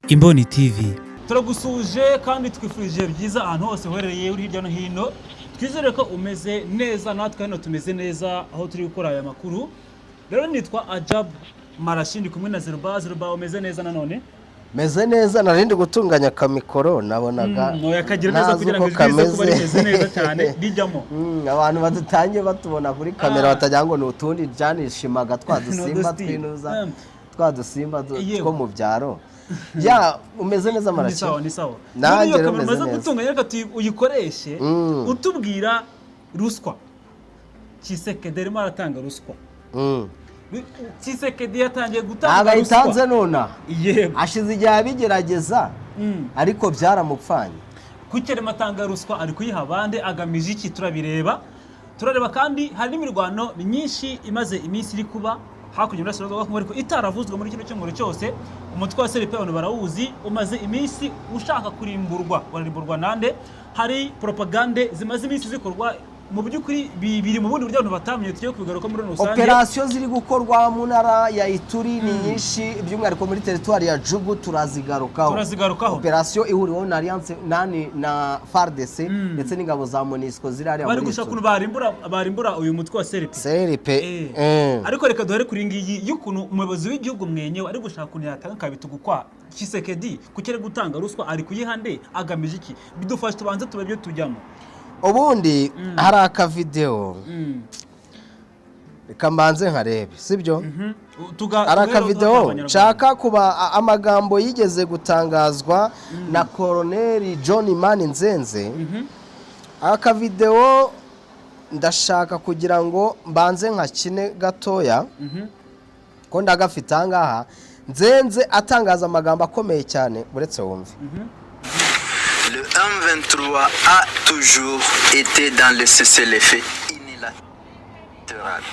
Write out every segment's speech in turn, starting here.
Imboni TV. Turagusuje kandi twifurije byiza ahantu hose uherereye uri hirya no hino. Twizere ko umeze neza natwe hano tumeze neza aho turi gukora aya makuru. Rero nitwa Ajab Marashindi kumwe na Zeruba umeze neza nanone. Meze neza narindi gutunganya kamikoro nabonaga yakagira neza kugira ngo bize kuba rimeze neza cyane bijyamo. Abantu badutangiye batubona kuri kamera batagira ngo n'utundi byanishimaga twadusimba twinuza twadusimba two mu byaro. Ya umeze neza Marashindi. Ni sawa. Nanjye rero umeze maze neza. gutunganya reka uyikoreshe utubwira ruswa. Tshisekedi arimo aratanga ruswa. Tshisekedi yatangiye gutanga ruswa. Agahitanze nona. Yego. Ashize igihe abigerageza ariko byaramupfanye. Kukerema atanga ruswa ari kuyiha abandi agamije iki turabireba. Turareba kandi hari n'imirwano myinshi imaze iminsi iri kuba hakurya y'Iburasirazuba ariko itaravuzwe muri kino cyumweru cyose. Umutwe wa CRP abantu barawuzi umaze iminsi ushaka kurimburwa nande. Hari propagande zimaze iminsi zikorwa mu by'ukuri biri mu bundi buryo abantu batamenye tugiye kubigaruka muri rusange. Operation ziri gukorwa mu ntara ya Ituri ni nyinshi by'umwihariko muri territoire ya Jugu turazigarukaho. Operation ihuriweho na Alliance nani na FARDC ndetse n'ingabo za MONUSCO ziri ari bari gushaka kuntu barimbura uyu mutwe wa CRP. Ariko reka duhere kuri ngiyi y'ukuntu umuyobozi w'igihugu mwenyewe ari gushaka kuntu yatanga kabitugu kwa Tshisekedi kukere gutanga ruswa ari kuyihande agamije iki bidufasha tubanze tubabyo tujyamo. Ubundi hari aka video kamanze nkarebe sibyo hari aka video nshaka kuba amagambo yigeze gutangazwa na Colonel John Mani Nzenze. Aka video ndashaka kugira ngo mbanze nkakine gatoya ko ndagafite angaha. Nzenze atangaza amagambo akomeye cyane buretse wumve. Le M23 a toujours été dans le cessez-le-feu unilatéral.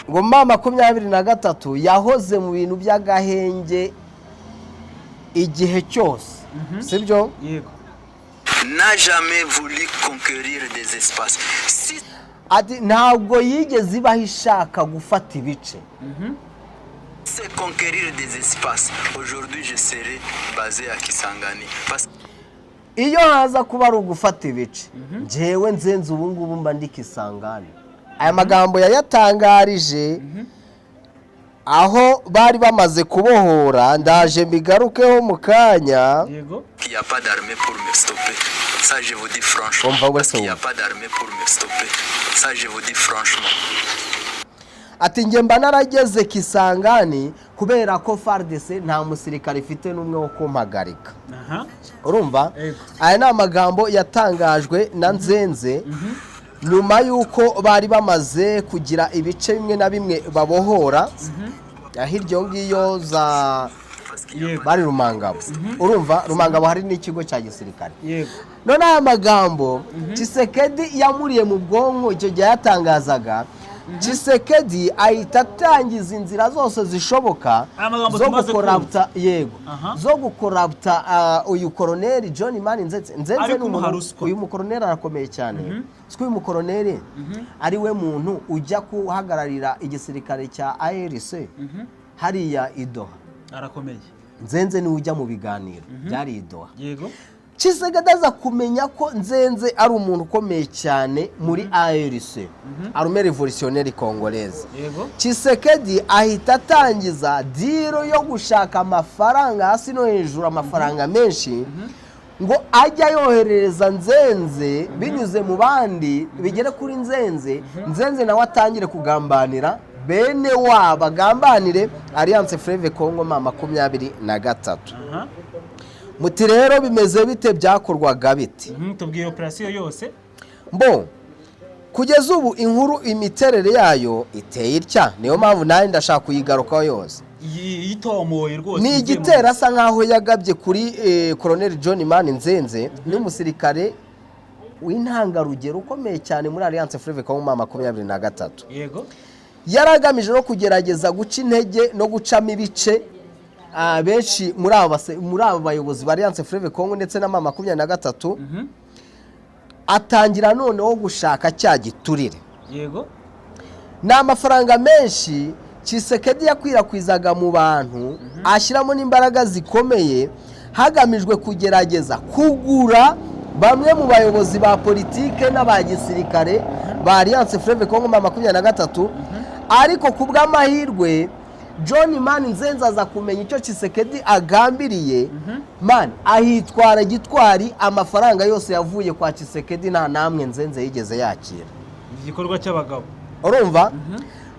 Ngoma 23 yahoze mu bintu by'agahenge igihe cyose. Sibyo? Yego. N'a jamais voulu conquérir des espaces. Ati ntabwo yigeze ibahishaka gufata ibice. C'est conquérir des espaces. Aujourd'hui, je serai basé à Kisangani. Parce iyo haza kuba ari ugufata ibice jewe Nzenze ubu ngubu mba ndi Kisangani. Aya magambo yayatangarije aho bari bamaze kubohora ndaje mbigarukeho mu kanya. Yego. il n'y a pas d'armée pour me stopper. Ça, je vous dis franchement. Parce qu'il n'y a pas d'armée pour me stopper. Ça, je vous dis franchement. Ati nge mba narageze Kisangani kubera ko FARDC nta musirikare ifite n'umwe wo kumpagarika. Urumva? Aya ni amagambo yatangajwe na Nzenze nyuma yuko bari bamaze kugira ibice bimwe na bimwe babohora hirya ngiyo za bari Rumangabo. Urumva Rumangabo hari n'ikigo cya gisirikare. Yego. None aya magambo Tshisekedi yamuriye mu bwonko icyo gihe yatangazaga. Tshisekedi ahita atangiza inzira zose zishoboka zo gukorabta zo gukorabta uyu Colonel John Mani Nzenze. Uyu mukoloneli arakomeye cyane. Uyu mukoloneli ari we muntu ujya kuhagararira igisirikare cya ARC hariya Idoha. Arakomeye. Nzenze ni ujya mu biganiro byari Idoha. Yego. Tshisekedi aza kumenya ko Nzenze ari umuntu ukomeye cyane muri ARC, Armée Révolutionnaire Congolaise. Yego. Tshisekedi ahita atangiza diro yo gushaka amafaranga hasi no hejuru, amafaranga menshi ngo ajya yoherereza Nzenze binyuze mu bandi bigere kuri Nzenze. Nzenze nawe atangire kugambanira bene wabagambanire Alliance Fleuve Congo 23. Muti rero bimeze bite byakorwaga biti? Tubwiye operation yose. Kugeza ubu inkuru imiterere yayo iteye itya niyo mpamvu nawe ndashaka kuyigarukaho yose. Yitomoye rwose. Ni igitera asa nkaho yagabye kuri Colonel John Mani Nzenze n'umusirikare w'intangarugero ukomeye cyane muri Alliance Fleuve Congo 23. Yego. Yaragamije no kugerageza guca intege no gucamo ibice benshi muri aba bayobozi ba Alliance Fleuve Congo ndetse na 23. Atangira noneho gushaka cya giturire. Yego. N'amafaranga menshi Tshisekedi yakwirakwizaga mu bantu ashyiramo n'imbaraga zikomeye hagamijwe kugerageza kugura bamwe mu bayobozi ba politike n'aba gisirikare ba Alliance Fleuve Congo 23 ariko ku bw'amahirwe John Man Nzenze aza kumenya icyo Tshisekedi agambiriye man ahitwara gitwari amafaranga yose yavuye kwa Tshisekedi nta namwe Nzenze yigeze yakira igikorwa cy'abagabo urumva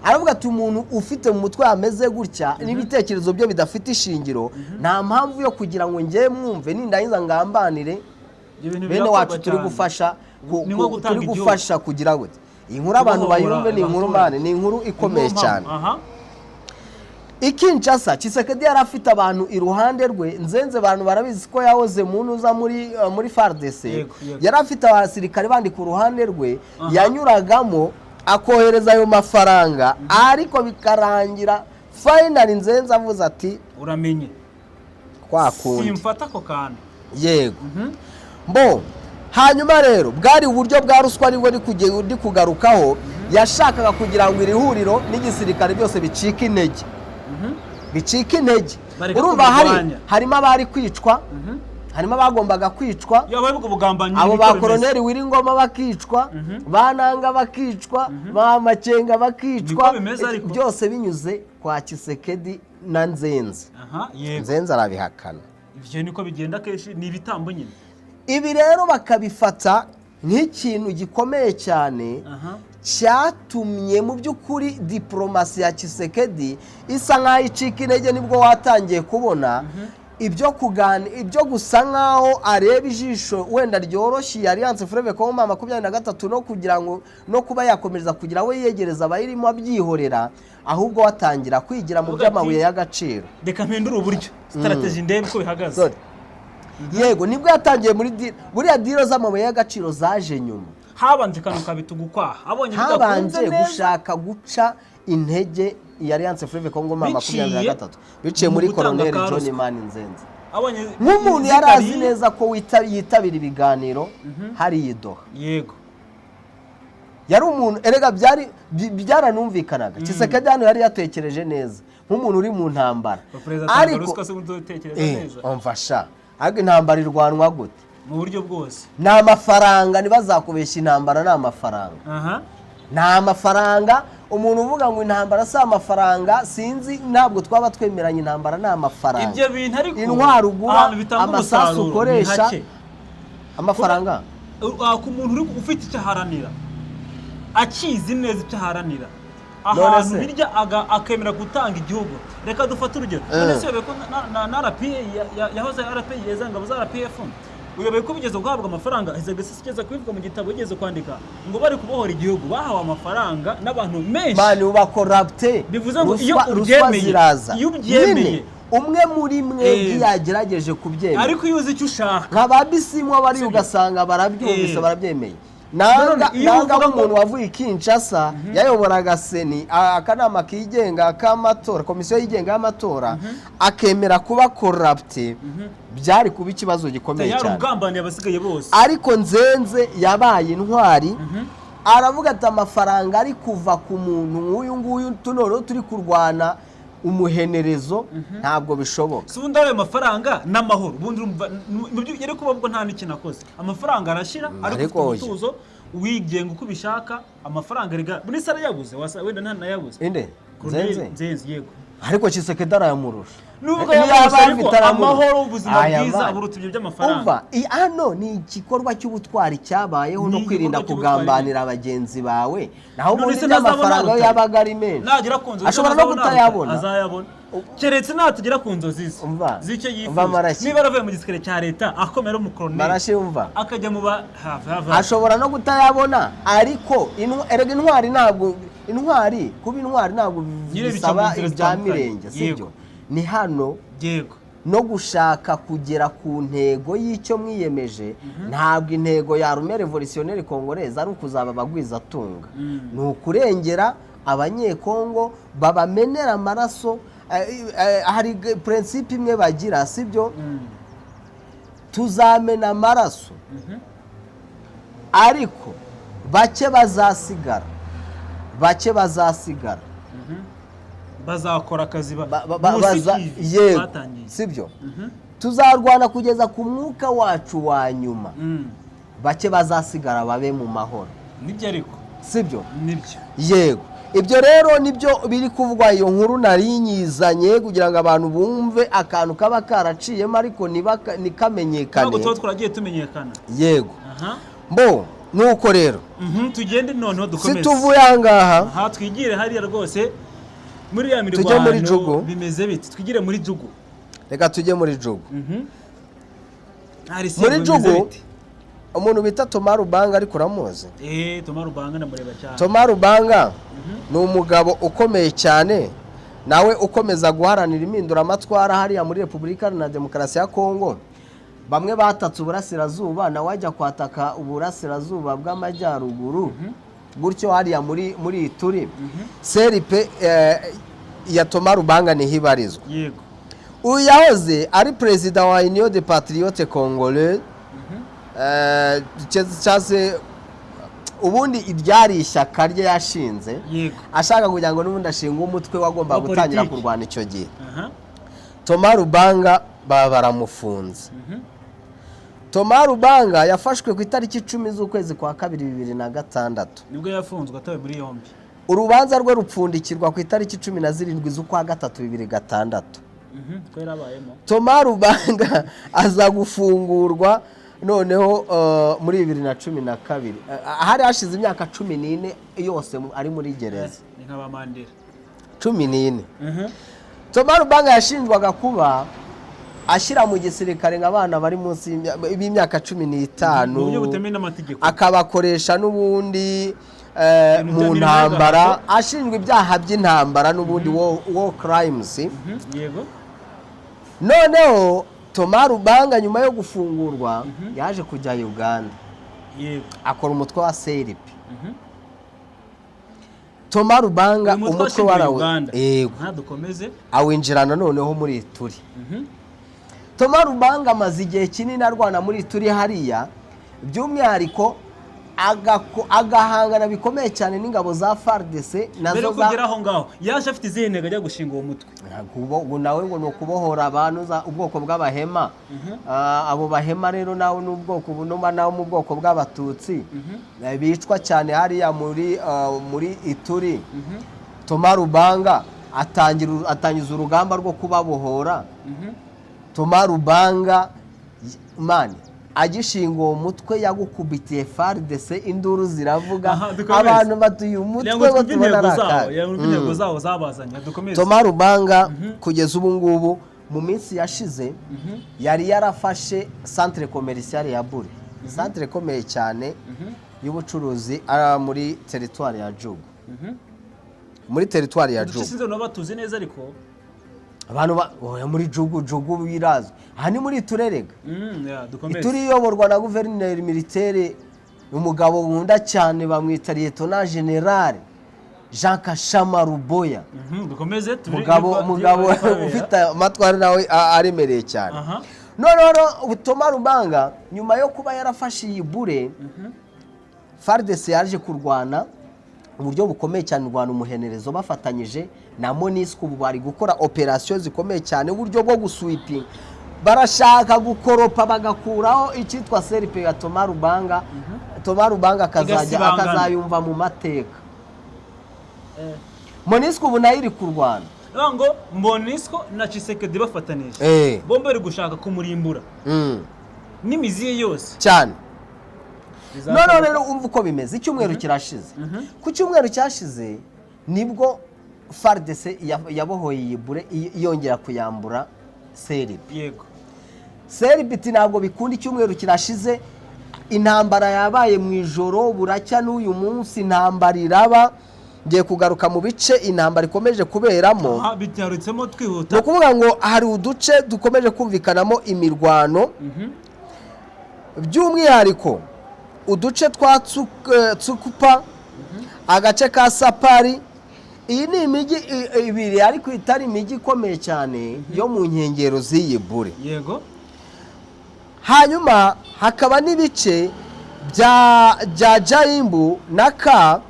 aravuga ati umuntu ufite mu mutwe ameze gutya n'ibitekerezo byo bidafite ishingiro nta mpamvu yo kugira ngo ngiye mwumve nindahiza ngambanire bene wacu turi gufasha kugira gute iyi nkuru abantu bayumve ni inkuru mane ni inkuru ikomeye cyane Kinshasa Tshisekedi yari afite abantu iruhande rwe Nzenze abantu barabizi ko yahoze munuza muri FARDC yari afite abasirikare bandi ku ruhande rwe yanyuragamo akohereza ayo mafaranga ariko bikarangira finally Nzenze avuze ati uramenye kwa kundi simfata ko kana yego mbo hanyuma rero bwari uburyo bwa ruswa nibwo ndi kugarukaho yashakaga kugira ngo iri huriro n'igisirikare byose bicika intege urumva harimo abari kwicwa harimo abagombaga kwicwa abo ba Colonel Wiringoma bakicwa bananga bakicwa ba Makenga bakicwa byose binyuze kwa Tshisekedi na Nzenze Nzenze arabihakana ivyo niko bigenda keshi ni ibitambo nyine ibi rero bakabifata nk'ikintu gikomeye cyane cyatumye mu by'ukuri diplomasi ya Tshisekedi isa nkaho icika intege nibwo watangiye kubona ibyo gusa nkaho areba ijisho wenda ryoroshye Alliance Fleuve Congo 23 no kugira ngo no kuba yakomereza kugira we yegereza abayirimo abyihorera ahubwo watangira kwigira mu by'amabuye y'agaciro reka mpindura uburyo strategy ndebe ko bihagaze yego nibwo yatangiye muri buriya diro z'amabuye y'agaciro zaje nyuma habanje kanuka bitugukwa abonye habanje gushaka guca intege ya Alliance Fleuve Congo 23 biciye muri Colonel John Man Nzenze nk'umuntu yari azi neza ko yitabira ibiganiro hari yidoha yego yari umuntu erega byaranumvikanaga Tshisekedi hano yari yatekereje neza nk'umuntu uri mu ntambara ariko umfasha ariko intambara irwanwa gute mu buryo bwose ni amafaranga ntibazakubeshya intambara ni amafaranga ni amafaranga umuntu uvuga ngo intambara si amafaranga sinzi ntabwo twaba twemeranye intambara ni amafaranga ibyo bintu ariko intwaro ugura amasasu ukoresha amafaranga ku muntu uri ufite icyo aharanira akizi neza icyo aharanira ahantu birya akemera gutanga igihugu reka dufate urugero none se ko na RPA yahoze RPA yezanga za RPF uyoboye ko bigeze guhabwa amafaranga izageze kwivuga mu gitabo yigeze kwandika ngo bari kubohora igihugu bahawe amafaranga n'abantu menshi bani ubakorrupte bivuze ngo iyo ubyemeye umwe muri mwe yagerageje kubyemera ariko iyo uzi icyo ushaka nk'ababisimwa bari ugasanga barabyumvise barabyemeye nanga umuntu wavuye Kinshasa yayoboraga seni akanama kigenga k'amatora komisiyo yigenga y'amatora akemera kuba corrupte byari kuba ikibazo gikomeye cyane yarugambaniye abasigaye bose ariko Nzenze yabaye intwari aravuga ati amafaranga ari kuva ku muntu nk'uyu nguyu tunoro turi kurwana umuhenerezo ntabwo bishoboka si ubundi ayo mafaranga n'amahoro ubundi yari kuba ubwo nta n'ikintu akoze amafaranga arashyira ariko umutuzo wigenga uko ubishaka amafaranga riga buri sara yabuze wenda nta nayabuze inde Nzenze yego ariko Tshisekedi arayamurusha nubwo yabaye amahoro ubuzima bwiza buruta ibyo by'amafaranga umva hano ni igikorwa cy'ubutwari cyabayeho no kwirinda kugambanira abagenzi bawe naho ubundi n'amafaranga yabaga ari menshi ashobora no kutayabona azayabona keretse natugera ku nzozi z'icyo yifuza niba aravuye mu gisirikare cya leta akomera umukoloneli barashimva akajya mu ba ashobora no kutayabona ariko erega intwari ntabwo kuba intwari ntabwo bisaba ibya mirenge sibyo ni hano no gushaka kugera ku ntego y'icyo mwiyemeje ntabwo intego ya Armée Révolutionnaire Congolaise ari ukuzaba abagwizatunga ni ukurengera abanyekongo babamenera amaraso hari principe imwe bagira sibyo tuzamena amaraso ariko bake bazasigara bazakora akazi sibyo tuzarwana kugeza ku mwuka wacu wa nyuma bake bazasigara babe mu mahoro. Nibyo ariko sibyo? Nibyo. Yego, ibyo rero nibyo biri kuvugwa. Iyo nkuru nari nyizanye kugira ngo abantu bumve akantu kaba karaciyemo ariko nikamenyekane. Ntabwo twaragiye tumenyekana. Yego. Mbo nuko rero tugende noneho dukomeze. Situvuye ahangaha twigire hariya rwose muri ya mirwano bimeze biti. Twigire muri Jugu. Reka tujye muri Jugu. Muri Jugu umuntu bita Thomas Rubanga ariko uramuzi? Thomas Rubanga ndamureba cyane. Thomas Rubanga ni umugabo ukomeye cyane, nawe ukomeza guharanira impinduramatwara hariya muri Repubulika na Demokarasi ya Kongo. Bamwe batatse uburasirazuba nawe ajya kwataka uburasirazuba bw'amajyaruguru. Gutyo hariya muri Ituri. Seripe ya Thomas Rubanga ni hibarizwa. Yego. Uyu yahoze ari perezida wa Union des Patriotes Congolais. Cyase ubundi iryari ishyaka rye yashinze. Yego. Ashaka kugira ngo n'ubundi ashinga umutwe wagomba gutangira kurwana icyo gihe. Thomas Rubanga baramufunze. Thomas Rubanga yafashwe ku itariki 10 z'ukwezi kwa 2 2006. Nibwo yafunzwe atawe muri yombi. Urubanza rwe rupfundikirwa ku itariki 17 z'ukwa 3 2006. Ko yarabayemo. Thomas Rubanga aza gufungurwa noneho muri 2012. Hari hashize imyaka 14 yose ari muri gereza. Ni nk'aba Mandela. 14. Thomas Rubanga yashinjwaga kuba ashyira mu gisirikare nk'abana bari munsi y'imyaka 15 mu buryo butemewe n'amategeko, akabakoresha n'ubundi mu ntambara, ashinjwa ibyaha by'intambara n'ubundi war crimes. Yego. Noneho Thomas Rubanga nyuma yo gufungurwa yaje kujya Uganda. Yego. Akora umutwe wa CRP. Thomas Rubanga umutwe wa yego dukomeze awinjirana noneho muri Ituri. Thomas Rubanga amaze igihe kinini arwana muri Ituri hariya, by'umwihariko agahangana bikomeye cyane n'ingabo za FARDC nazo kugeraho ngaho yaje afite izihe ntego ajya gushinga uwo mutwe. Nawe ngo no kubohora abantu za ubwoko bw'abahema. Abo bahema rero nawe n'ubwoko bunoma nawe mu bwoko bw'abatutsi bicwa cyane hariya muri Ituri. Thomas Rubanga atangiza urugamba rwo kubabohora. Thomas Rubanga mani agishinga uwo mutwe yagukubitiye FARDC, induru ziravuga, abantu batuye umutwe ngo tubona raka intego zawo zabazanye. Dukomeze. Thomas Rubanga kugeza ubu ngubu mu minsi yashize yari yarafashe centre commercial ya Bure, centre ikomeye cyane y'ubucuruzi muri territoire ya Jugu. Muri territoire ya Jugu sinzi no batuzi neza ariko abantu muri Jugu birazwe. Aha ni muri Turerega. Dukomeze. Ituri iyoborwa na guverineri militaire, umugabo nkunda cyane bamwita Lieutenant General Jean Kashama Ruboya. Dukomeze. Umugabo ufite amatwara nawe aremereye cyane. Noneho Thomas Rubanga nyuma yo kuba yarafashe iyi Bure, FARDC yaje kurwana uburyo bukomeye cyane, urwana umuhenerezo bafatanyije na MONUSCO. Ubu bari gukora operation zikomeye cyane uburyo bwo gusweeping, barashaka gukoropa bagakuraho icyitwa CRP ya Thomas Rubanga. Thomas Rubanga akazayumva mu mateka. MONUSCO ubu nayo iri kurwana ngo MONUSCO na Tshisekedi bafatanije bombe bari gushaka kumurimbura n'imizi yose cyane. None rero umva uko bimeze. Icyumweru kirashize. Ku cyumweru cyashize nibwo FARDC yabohoye iyi Bure yongera kuyambura CRP. Yego. CRP ntabwo bikunda. Icyumweru kirashize, intambara yabaye mu ijoro buracya n'uyu munsi intambara iraba. Ngiye kugaruka mu bice intambara ikomeje kuberamo. Bitarutsemo twihuta. No kuvuga ngo hari uduce dukomeje kumvikanamo imirwano. By'umwihariko uduce twa Tsukupa, agace ka Sapari. Iyi ni imijyi ibiri ariko itari imijyi ikomeye cyane yo mu nkengero z'iyi Bure. Yego. Hanyuma hakaba n'ibice bya Jaimbu na Ka,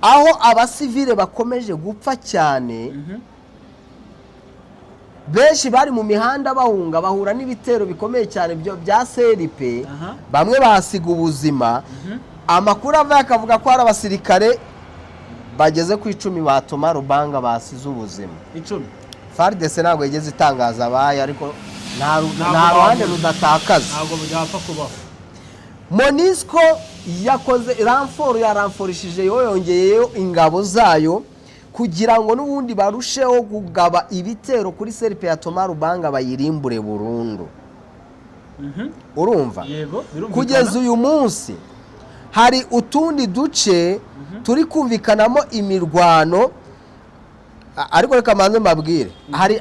aho abasivile bakomeje gupfa cyane. benshi bari mu mihanda bahura n'ibitero bikomeye cyane bya CRP, bamwe basiga ubuzima. Amakuru ava akavuga ko hari abasirikare bageze ku 10 ba Thomas Lubanga basize ubuzima. 10 FARDC ntabwo yigeze itangaza abaye, ariko nta ruhande rudatakaza, ntabwo byapfa kubaho. MONUSCO yakoze yaramforishije yongeyeyo ingabo zayo kugira ngo n'ubundi barusheho kugaba ibitero kuri CRP ya Thomas Lubanga bayirimbure burundu. Urumva? Yego, kugeza uyu munsi hari utundi duce turi kumvikanamo imirwano, ariko reka manze mbabwire, hari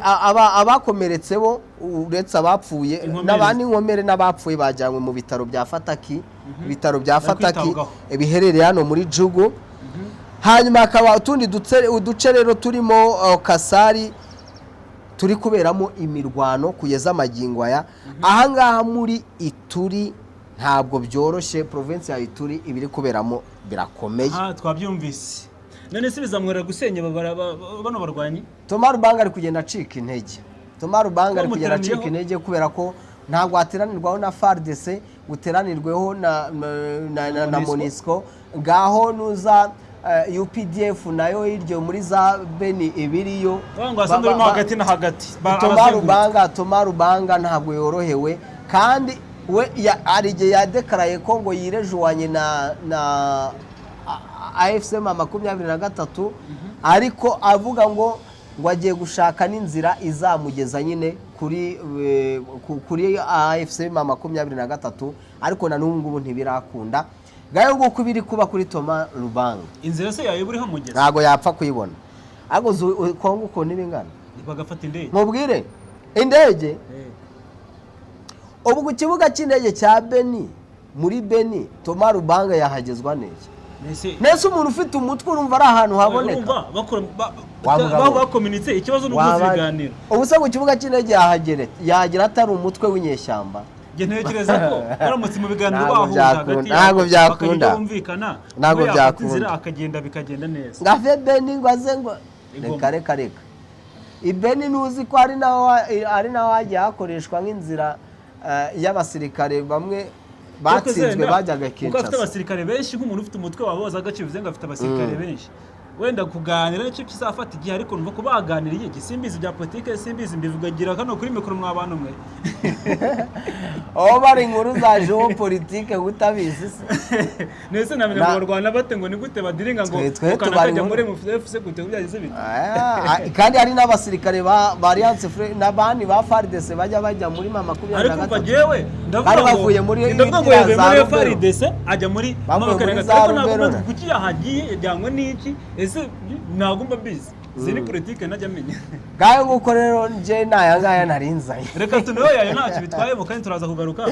abakomeretse bo uretse abapfuye n'abandi nkomere n'abapfuye bajyanywe mu bitaro bya Fataki, ibitaro bya Fataki biherereye hano muri Jugu. Hanyuma hakaba utundi uduce rero turimo Kasari turi kuberamo imirwano kugeza amagingo aya. Ahangaha muri Ituri ntabwo byoroshye, province ya Ituri ibiri kuberamo birakomeye. Twabyumvise. None se bizamwera gusenya bano barwanyi? Thomas Lubanga ari kugenda acika intege. Thomas Lubanga ari kugenda acika intege kubera ko ntabwo ateranirwaho na FARDC, guteranirweho na MONUSCO. Ngaho nuza UPDF nayo iryo muri za Beni ibiriyo. Ngo hagati na hagati. Thomas Lubanga ntabwo yorohewe, kandi we arige yadekaraye ko ngo yirejuwanye na AFC 23, ariko avuga ngo agiye gushaka n'inzira izamugeza nyine kuri AFC 23, ariko na n'ubu ngubu ntibirakunda. Gayo nguko biri kuba kuri Thomas Lubanga, inzira se yayo buriho mugeza ntago yapfa kuyibona. Ago Kongo ko nibingana bagafata indege, mubwire indege ubu ku kibuga cy'indege cya Beni, muri Beni Thomas Lubanga yahagezwa neza. Nese umuntu ufite umutwe urumva ari ahantu haboneka, bakominitse ikibazo n'ubuziganira. Ubu se ku kibuga cy'indege yahagera atari umutwe w'inyeshyamba. Ntekereza ko aramutse mu biganiro bahuza hagati ntabwo byakunda, ntabwo byakunda, akagenda bikagenda neza. Ngave Beni ngwaze ngo reka Ibeni nuzi ko ari naho hagiye hakoreshwa nk'inzira y'abasirikare bamwe batsinzwe bajyaga Kinshasa. Afite abasirikare benshi, nk'umuntu ufite umutwe waboza agace bivuze ngo afite abasirikare benshi. Wenda kuganira nicyo kizafata igihe, ariko numva ko baganiriye gisimbizi bya politike, simbizi mbivugagira kano kuri mikoro mw'abantu mwe. Bari inkuru za geopolitike gutabizi se. Nese namenye ngo Rwanda bate ngo ni gute badiringa ngo kanakajya muri mu FC gute byagize bite. Kandi hari n'abasirikare ba Alliance Free n'abandi ba FARDC bajya muri 23. Ariko bajewe ndavuga muri FARDC ajya muri 23, ariko ntabwo kuki yahagiye yajyanywe n'iki. Ese nagomba bizi ziri politike najya menya. Gayo nguko rero nje nayangaya narinzaye. Reka tunewe yayo ntacyo bitwaye mu kandi turaza kugaruka.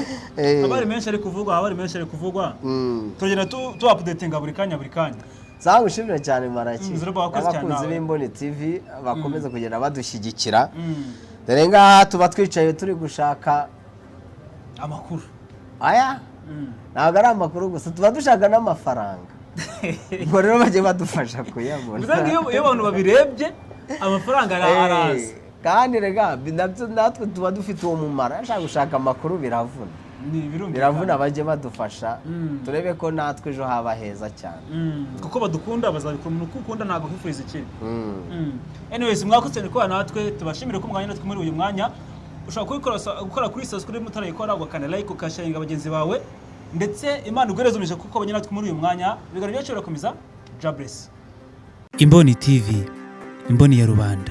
Abari menshi ari kuvugwa, tugenda tu updatinga buri kanya. Zaho ushimire cyane Maraki. Abakunzi b'Imboni TV bakomeza kugenda badushyigikira. Dore ngaha tuba twicaye turi gushaka amakuru. Aya ntabwo ari amakuru gusa, tuba dushaka n'amafaranga. Ngo rero bajye badufasha kuyabona. Uzanga iyo abantu babirebye amafaranga araza. Kandi rega natwe tuba dufite uwo mumara, ashaka gushaka amakuru biravuna. Biravuna bajye badufasha turebe ko natwe ejo haba heza cyane. Kuko badukunda bazabikora, umuntu ukunda ntabwo kwifuriza ikintu. Anyways, mwakoze ko natwe tubashimire ko mwanya natwe muri uyu mwanya. Ushobora gukora kuri subscribe mutarayikora, ugakanda like, ukasharinga bagenzi bawe, ndetse Imana ugereza umisha kuko abanye natwe muri uyu mwanya. Ibiganiro byacu birakomeza. God bless. Imboni TV, imboni ya rubanda.